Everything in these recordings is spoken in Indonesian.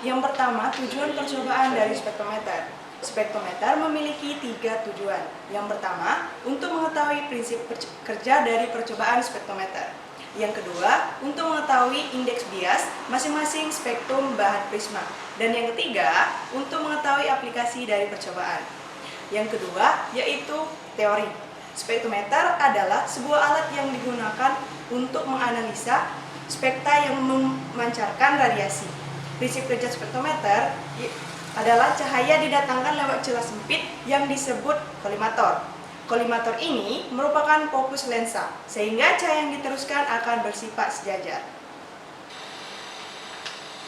Yang pertama, tujuan percobaan dari spektrometer. Spektrometer memiliki 3 tujuan. Yang pertama, untuk mengetahui prinsip kerja dari percobaan spektrometer. Yang kedua, untuk mengetahui indeks bias masing-masing spektrum bahan prisma. Dan yang ketiga, untuk mengetahui aplikasi dari percobaan. Yang kedua, yaitu teori. Spektrometer adalah sebuah alat yang digunakan untuk menganalisa spektra yang memancarkan radiasi. Prinsip kerja spektrometer adalah cahaya didatangkan lewat celah sempit yang disebut kolimator. Kolimator ini merupakan fokus lensa, sehingga cahaya yang diteruskan akan bersifat sejajar.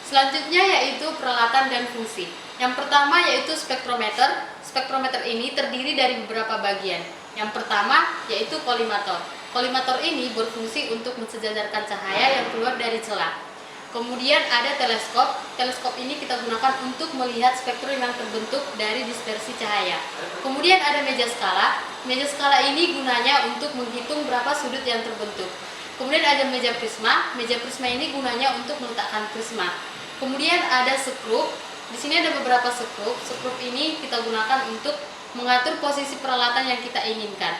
Selanjutnya yaitu peralatan dan fungsi. Yang pertama yaitu spektrometer. Spektrometer ini terdiri dari beberapa bagian. Yang pertama yaitu kolimator. Kolimator ini berfungsi untuk mensejajarkan cahaya yang keluar dari celah. Kemudian ada teleskop. Teleskop ini kita gunakan untuk melihat spektrum yang terbentuk dari dispersi cahaya. Kemudian ada meja skala. Meja skala ini gunanya untuk menghitung berapa sudut yang terbentuk. Kemudian ada meja prisma. Meja prisma ini gunanya untuk meletakkan prisma. Kemudian ada skrup. Di sini ada beberapa skrup. Skrup ini kita gunakan untuk mengatur posisi peralatan yang kita inginkan.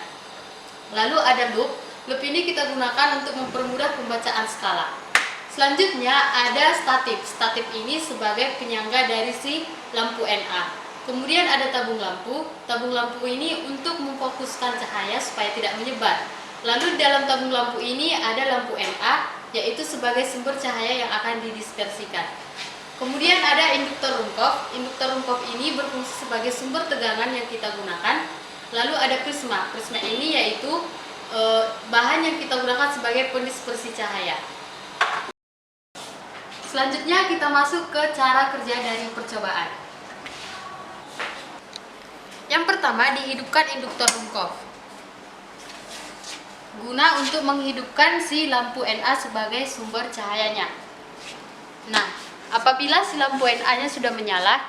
Lalu ada loop. Loop ini kita gunakan untuk mempermudah pembacaan skala. Selanjutnya ada statif. Statif ini sebagai penyangga dari si lampu NA. Kemudian ada tabung lampu. Tabung lampu ini untuk memfokuskan cahaya supaya tidak menyebar. Lalu dalam tabung lampu ini ada lampu NA, yaitu sebagai sumber cahaya yang akan didispersikan. Kemudian ada induktor Rumkov. Induktor Rumkov ini berfungsi sebagai sumber tegangan yang kita gunakan. Lalu ada prisma. Prisma ini yaitu bahan yang kita gunakan sebagai pendispersi cahaya. Selanjutnya kita masuk ke cara kerja dari percobaan. Yang pertama, dihidupkan induktor Rumkov. Guna untuk menghidupkan si lampu NA sebagai sumber cahayanya. Nah, apabila si lampu NA-nya sudah menyala,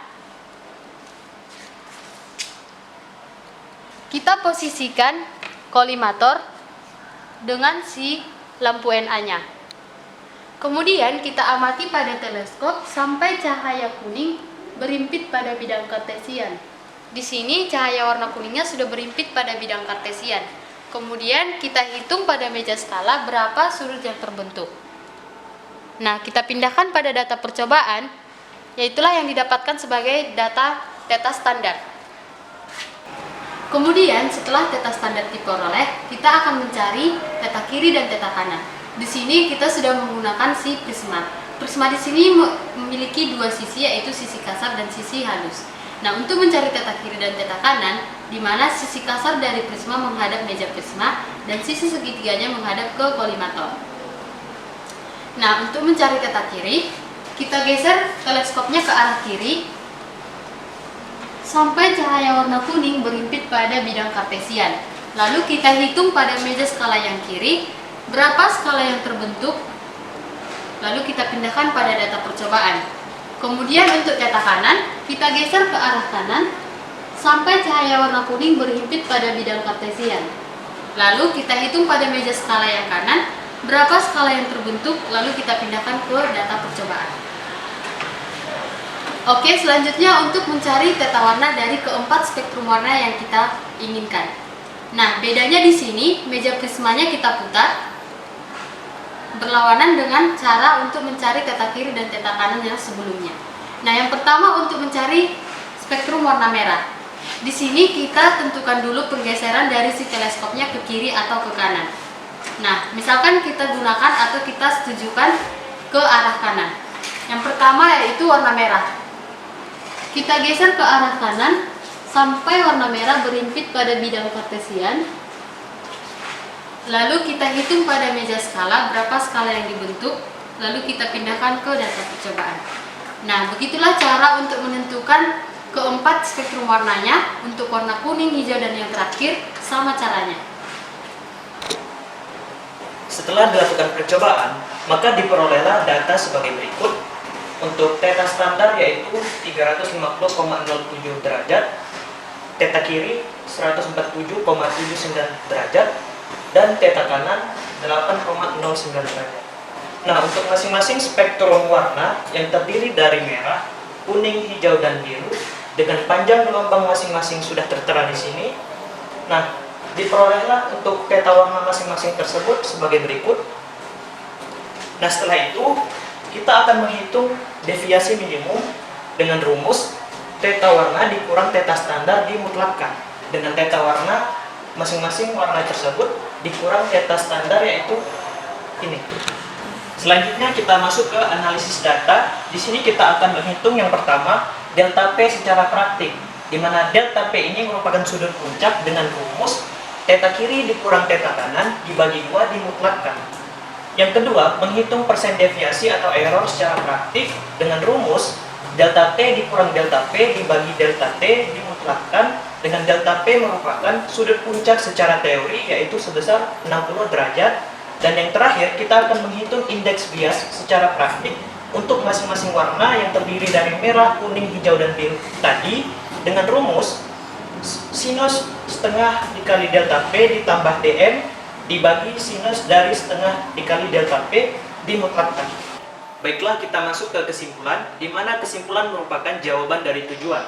kita posisikan kolimator dengan si lampu NA-nya. Kemudian kita amati pada teleskop sampai cahaya kuning berimpit pada bidang kartesian. Di sini cahaya warna kuningnya sudah berimpit pada bidang kartesian. Kemudian kita hitung pada meja skala berapa sudut yang terbentuk. Nah, kita pindahkan pada data percobaan, yaitulah yang didapatkan sebagai data theta standar. Kemudian setelah theta standar diperoleh, kita akan mencari theta kiri dan theta kanan. Di sini kita sudah menggunakan si prisma. Prisma di sini memiliki dua sisi, yaitu sisi kasar dan sisi halus. Nah, untuk mencari theta kiri dan theta kanan, di mana sisi kasar dari prisma menghadap meja prisma dan sisi segitiganya menghadap ke kolimator. Nah, untuk mencari theta kiri, kita geser teleskopnya ke arah kiri sampai cahaya warna kuning berimpit pada bidang kartesian. Lalu kita hitung pada meja skala yang kiri berapa skala yang terbentuk, lalu kita pindahkan pada data percobaan. Kemudian untuk theta kanan, kita geser ke arah kanan sampai cahaya warna kuning berhimpit pada bidang kartesian. Lalu kita hitung pada meja skala yang kanan, berapa skala yang terbentuk, lalu kita pindahkan ke data percobaan. Oke, selanjutnya untuk mencari theta warna dari keempat spektrum warna yang kita inginkan. Nah, bedanya di sini, meja prismanya kita putar, berlawanan dengan cara untuk mencari theta kiri dan theta kanan yang sebelumnya. Nah, yang pertama untuk mencari spektrum warna merah. Di sini kita tentukan dulu pergeseran dari si teleskopnya ke kiri atau ke kanan. Nah, misalkan kita gunakan atau kita setujukan ke arah kanan. Yang pertama yaitu warna merah. Kita geser ke arah kanan sampai warna merah berimpit pada bidang kartesian. Lalu kita hitung pada meja skala berapa skala yang dibentuk, lalu kita pindahkan ke data percobaan. Nah, begitulah cara untuk menentukan keempat spektrum warnanya. Untuk warna kuning, hijau, dan yang terakhir sama caranya. Setelah dilakukan percobaan, maka diperolehlah data sebagai berikut. Untuk theta standar yaitu 350,07 derajat, theta kiri 147,79 derajat, dan theta kanan 8,09 derajat. Nah, untuk masing-masing spektrum warna yang terdiri dari merah, kuning, hijau, dan biru dengan panjang gelombang masing-masing sudah tertera di sini. Nah, diperolehlah untuk theta warna masing-masing tersebut sebagai berikut. Nah, setelah itu kita akan menghitung deviasi minimum dengan rumus theta warna dikurang theta standar dimutlakkan dengan theta warna masing-masing warna tersebut dikurang theta standar, yaitu ini. Selanjutnya kita masuk ke analisis data. Di sini kita akan menghitung yang pertama delta P secara praktik, di mana delta P ini merupakan sudut puncak dengan rumus theta kiri dikurang theta kanan dibagi 2 dimutlakkan. Yang kedua, menghitung persen deviasi atau error secara praktik dengan rumus delta T dikurang delta P dibagi delta T dimutlakkan, dengan delta P merupakan sudut puncak secara teori yaitu sebesar 60 derajat. Dan yang terakhir, kita akan menghitung indeks bias secara praktik untuk masing-masing warna yang terdiri dari merah, kuning, hijau, dan biru tadi dengan rumus sinus setengah dikali delta P ditambah dm dibagi sinus dari setengah dikali delta P dimutlakkan. Baiklah, kita masuk ke kesimpulan, di mana kesimpulan merupakan jawaban dari tujuan.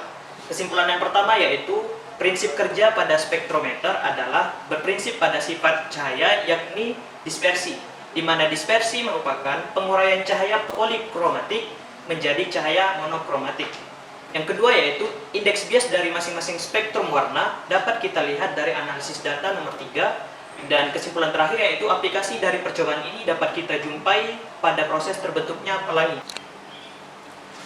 Kesimpulan yang pertama yaitu prinsip kerja pada spektrometer adalah berprinsip pada sifat cahaya, yakni dispersi, di mana dispersi merupakan penguraian cahaya polikromatik menjadi cahaya monokromatik. Yang kedua yaitu indeks bias dari masing-masing spektrum warna dapat kita lihat dari analisis data nomor 3. Dan kesimpulan terakhir yaitu aplikasi dari percobaan ini dapat kita jumpai pada proses terbentuknya pelangi.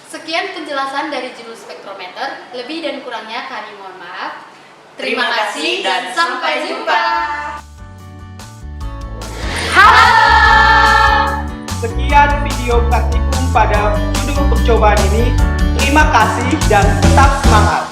Sekian penjelasan dari judul spektrometer. Lebih dan kurangnya kami mohon maaf. Terima kasih dan sampai jumpa. Sekian video praktikum pada judul percobaan ini. Terima kasih dan tetap semangat.